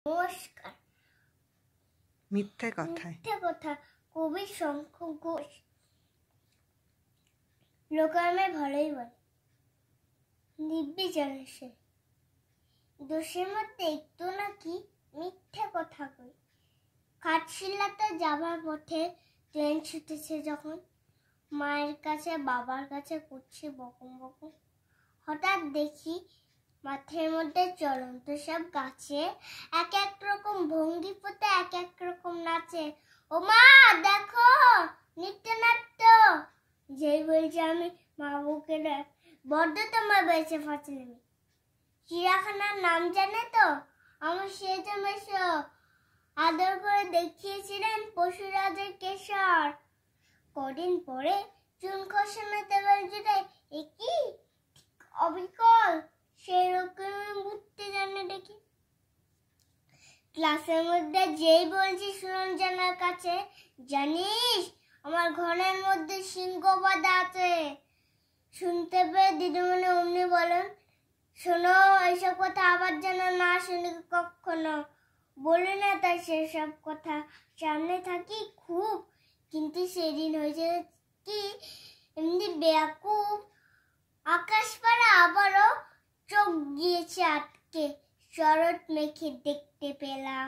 নমস্কার। মিথ্যে কথা কবি শঙ্খ ঘোষ। লোকে আমায় ভালোই বলে, নির্বিচারে সে দোষের মধ্যে একটু নাকি মিথ্যে কথা কই। ঘাটশিলাতে যাবার পথে ট্রেন ছুটেছে যখন, মায়ের কাছে বাবার কাছে করছি বকম বকম। হঠাৎ দেখি মাঠের মধ্যে চলন্ত সব গাছে এক এক রকম ভঙ্গি পথে এক এক রকম নাচে। ও মা দেখো নৃত্যনাট্য। যেই বলছি আমি মা বুকে বড্ড তোমার বেঁচে ফাঁচে নেবে। চিড়িয়াখানার নাম জানে তো? আমার সেজে মেশো আদর করে দেখিয়েছিলেন পশুরাজের কেশর। কদিন পরে চুন খসানো টেবিল জুড়ে একই অবিকল সেই রকম ঘুরতে জানে দেখি। ক্লাসের মধ্যে যেই বলছি সুরঞ্জনার কাছে, জানিস আমার ঘরের মধ্যে সিংহ বাঁধা আছে। শুনতে পেয়ে দিদিমণি অমনি বলেন, শোনো এইসব কথা আবার যেন না শুনি কখনো। বলি না তাই সেসব কথা, সামনে থাকি খুব, কিন্তু সেদিন হয়েছে কি এমনি বেয়াকুব। আকাশ পাড়া আবারও চোখ গিয়েছে আটকে, শরৎ মেঘে দেখতে পেলাম